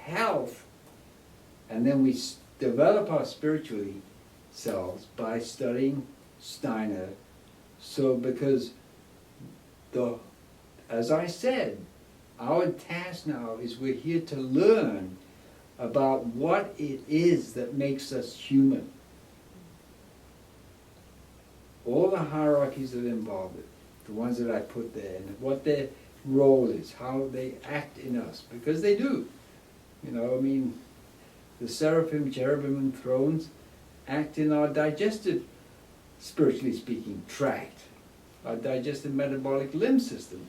health, and then we develop our spiritually selves by studying Steiner. So because as I said, our task now is we're here to learn about what it is that makes us human. All the hierarchies that involve it, the ones that I put there, and what their role is, how they act in us, because they do. You know, I mean, the seraphim, cherubim, and thrones act in our digestive, spiritually speaking, tract, our digestive metabolic limb system.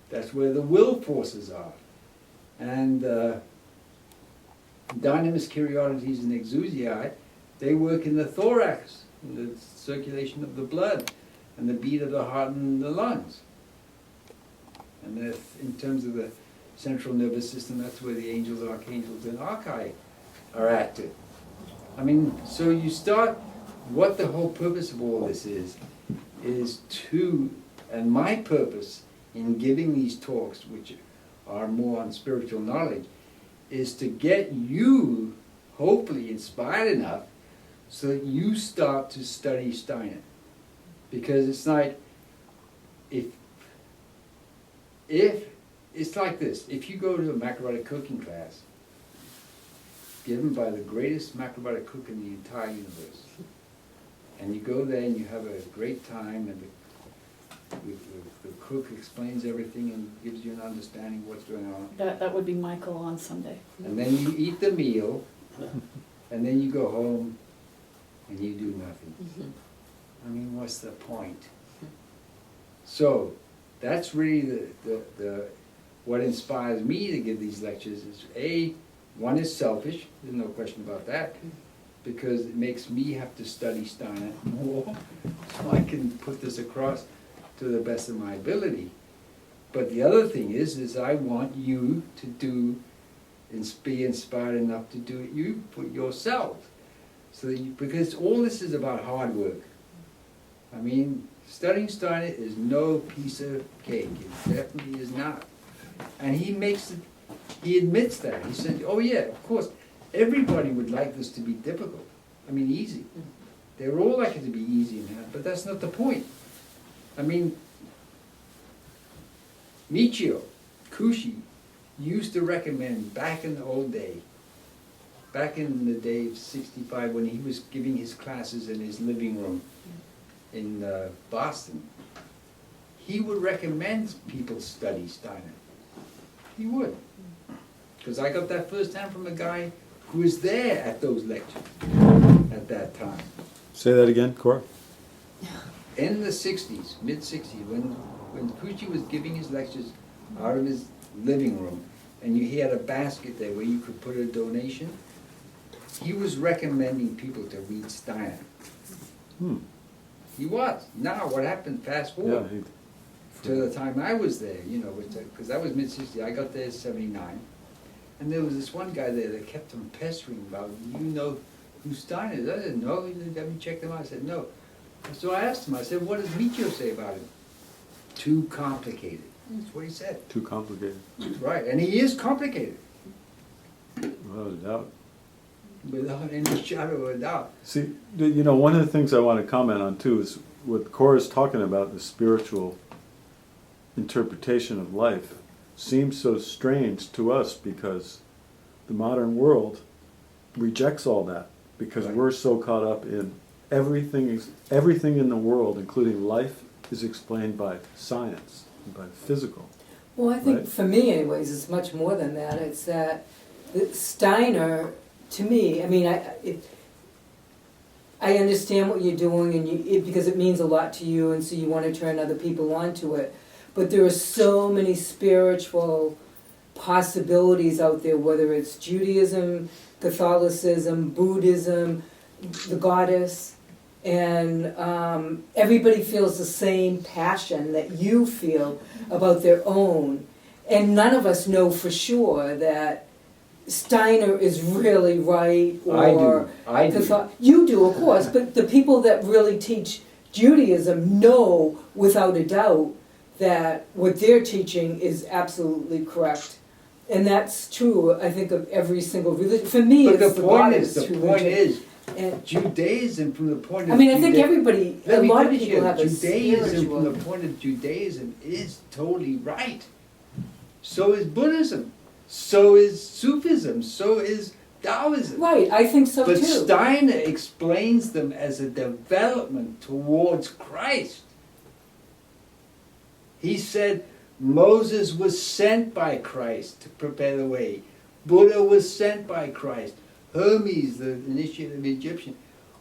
That's where the will forces are. And dynamis, Chariotidis, and exousiae, they work in the thorax, in the circulation of the blood, and the beat of the heart and the lungs. And in terms of the central nervous system, that's where the angels, archangels, and archai are active. I mean, so you start, what the whole purpose of all this is to, and my purpose in giving these talks, which are more on spiritual knowledge, is to get you hopefully inspired enough so that you start to study Steiner. Because it's like, if it's like this, if you go to a macrobiotic cooking class given by the greatest macrobiotic cook in the entire universe, and you go there and you have a great time, and the cook explains everything and gives you an understanding of what's going on. That would be Michael on Sunday. And then you eat the meal, and then you go home and you do nothing. Mm-hmm. I mean, what's the point? So that's really the what inspires me to give these lectures is one is selfish, there's no question about that, because it makes me have to study Steiner more so I can put this across to the best of my ability. But the other thing is I want you to do and be inspired enough to do it you for yourself. So that because all this is about hard work. I mean, studying Steiner is no piece of cake. It definitely is not. And he admits that. He said, oh yeah, of course, everybody would like this to be difficult. I mean, easy. They would all like it to be easy and hard, but that's not the point. I mean, Michio Kushi used to recommend back in the old day, back in the day of 65 when he was giving his classes in his living room in Boston, he would recommend people study Steiner. He would. Because I got that first time from a guy who was there at those lectures at that time. Say that again, Cora. In the 60s, mid-60s, when Kuchi was giving his lectures out of his living room, and he had a basket there where you could put a donation, he was recommending people to read Steiner. He was. Now, what happened, fast forward to the time I was there, you know, because that was mid-60s, I got there in 79, and there was this one guy there that kept him pestering about, you know who Steiner is? I said, no. He said, have you checked him out? I said, no. So I asked him, I said, what does Michio say about him? Too complicated. That's what he said. Too complicated. That's right, and he is complicated. Without a doubt. Without any shadow of a doubt. See, you know, one of the things I want to comment on too is what Cora's talking about, the spiritual interpretation of life, seems so strange to us because the modern world rejects all that because we're so caught up in everything in the world, including life, is explained by science, by physical. Well, I think right? for me anyways, it's much more than that. It's that Steiner, to me, I mean, I understand what you're doing and because it means a lot to you and so you want to turn other people onto it. But there are so many spiritual possibilities out there, whether it's Judaism, Catholicism, Buddhism, the goddess, and everybody feels the same passion that you feel about their own. And none of us know for sure that Steiner is really right, or I do. You do, of course, but the people that really teach Judaism know without a doubt that what they're teaching is absolutely correct. And that's true, I think, of every single religion. For me, But it's the the point goddess is, the point religion. is, And, Judaism from the point of I mean, I think Juda- everybody, a Let me lot of finish people here. have a Judaism spiritual. from the point of Judaism is totally right. So is Buddhism. So is Sufism. So is Taoism. Right, I think so But too. Steiner explains them as a development towards Christ. He said Moses was sent by Christ to prepare the way. Buddha was sent by Christ. Hermes, the initiate of Egyptian,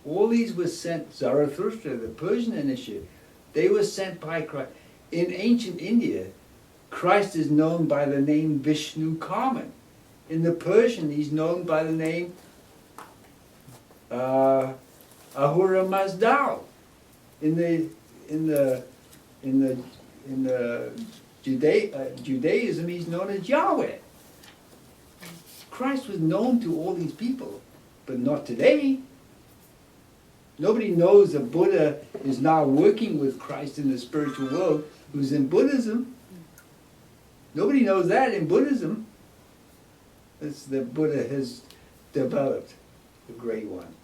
all these were sent. Zarathustra, the Persian initiate, they were sent by Christ. In ancient India, Christ is known by the name Vishnu Karman. In the Persian, he's known by the name Ahura Mazdal. In the Judaism, he's known as Yahweh. Christ was known to all these people, but not today. Nobody knows that Buddha is now working with Christ in the spiritual world, who's in Buddhism. Nobody knows that in Buddhism. It's that Buddha has developed, the great one.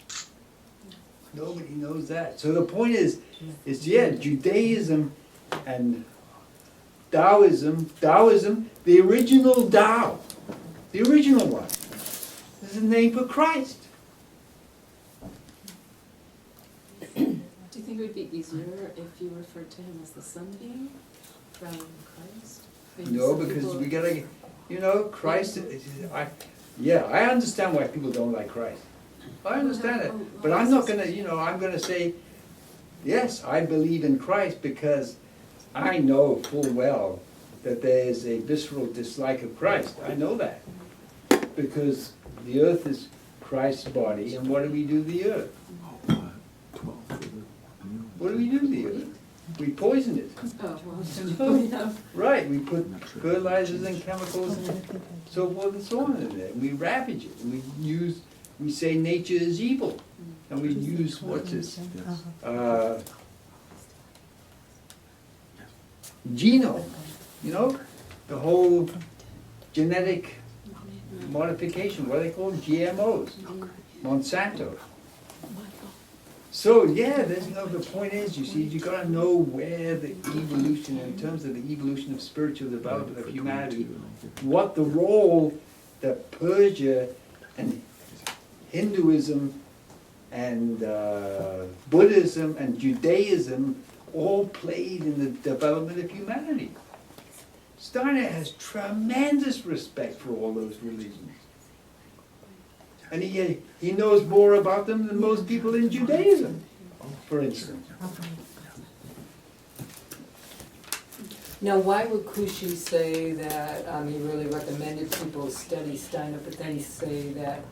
Nobody knows that. So the point is Judaism and Taoism, the original Tao, the original one, is the name for Christ. Do you think it would be easier if you referred to him as the Son being from Christ? Maybe No, some because people- we gotta, Christ, I understand why people don't like Christ. I understand it, but I'm not gonna, I'm gonna say, yes, I believe in Christ because I know full well that there is a visceral dislike of Christ. I know that. Because the earth is Christ's body, and what do we do to the earth? What do we do to the earth? We poison it. Oh, well, yeah. Right, we put fertilizers and chemicals and so forth and so on in there. We ravage it. And we say nature is evil. And we use, what's this? Genome, the whole genetic modification, what are they called? GMOs, Monsanto. So, the point is, you gotta know where the evolution, in terms of the evolution of spiritual development of humanity, what the role that Persia and Hinduism and Buddhism and Judaism all played in the development of humanity. Steiner has tremendous respect for all those religions. And he knows more about them than most people in Judaism, for instance. Now, why would Kushi say that he really recommended people study Steiner, but then say that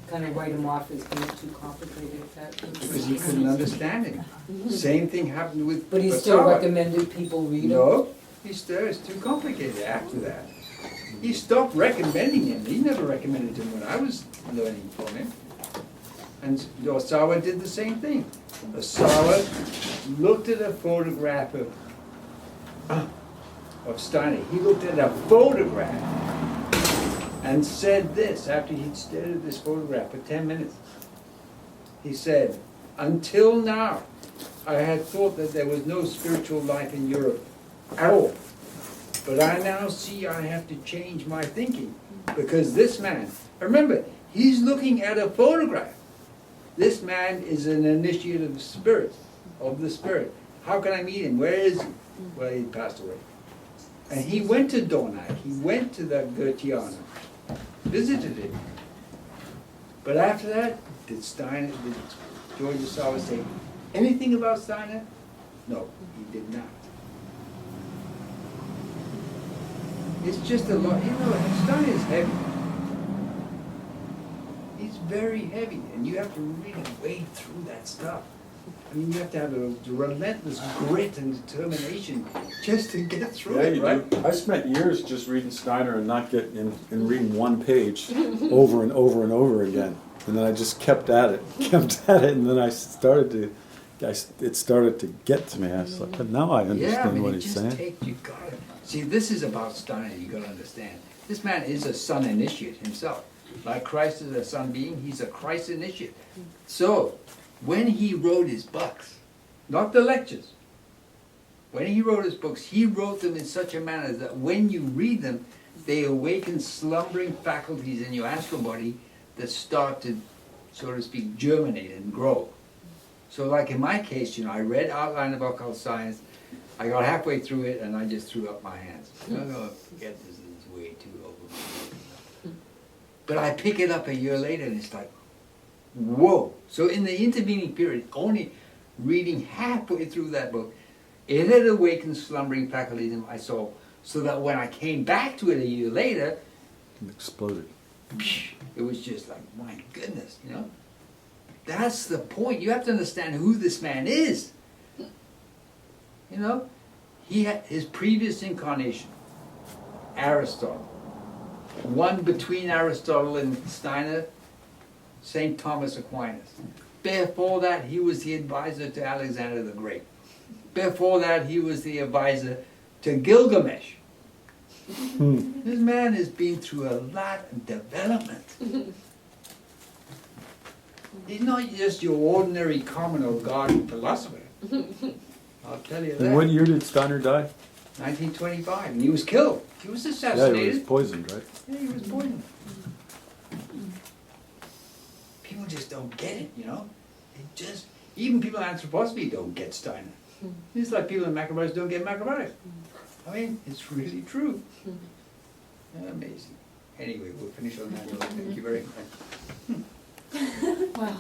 kind of write him off as being too complicated? Because he couldn't understand it. Same thing happened with But he still Basawa. recommended people read him? No, it's too complicated after that. He stopped recommending him. He never recommended him when I was learning from him. And Osawa did the same thing. Osawa looked at a photograph of Steiner. He looked at a photograph and said this after he'd stared at this photograph for 10 minutes. He said, "Until now, I had thought that there was no spiritual life in Europe at all. But I now see I have to change my thinking because this man," remember, he's looking at a photograph. This man is an initiate of the spirit. How can I meet him? Where is he? Well, he passed away. And he went to Dornach. He went to the Goetheana, visited him. But after that, did George Osawa say anything about Steiner? No, he did not. It's just a lot, Steiner is heavy. He's very heavy, and you have to really wade through that stuff. I mean, you have to have a relentless grit and determination just to get through it, right? I spent years just reading Steiner and not getting in reading one page over and over and over again. And then I just kept at it, and then it started to get to me. I was like, but now I understand what he's saying. You gotta, see, this is about Steiner, you gotta understand. This man is a sun initiate himself. Like Christ is a sun being, he's a Christ initiate. So, when he wrote his books, not the lectures, when he wrote his books, he wrote them in such a manner that when you read them, they awaken slumbering faculties in your astral body that start to, so to speak, germinate and grow. So like in my case, I read Outline of Occult Science, I got halfway through it and I just threw up my hands. No, forget this is way too over. But I pick it up a year later and it's like, whoa. So in the intervening period, only reading halfway through that book, it had awakened slumbering faculties in my soul, so that when I came back to it a year later, It exploded. it was just like, my goodness, That's the point. You have to understand who this man is. He had his previous incarnation, Aristotle. One between Aristotle and Steiner, St. Thomas Aquinas. Before that, he was the advisor to Alexander the Great. Before that, he was the advisor to Gilgamesh. This man has been through a lot of development. He's not just your ordinary common old garden philosopher. I'll tell you that. And what year did Steiner die? 1925, and he was killed. He was Yeah, assassinated. he was poisoned, right? Yeah, he was poisoned. People just don't get it, even people in anthroposophy don't get Steiner. It's like people in macrobiotics don't get macrobiotics. I mean, it's really true. Amazing. Anyway, we'll finish on that note. Thank you very much. Wow.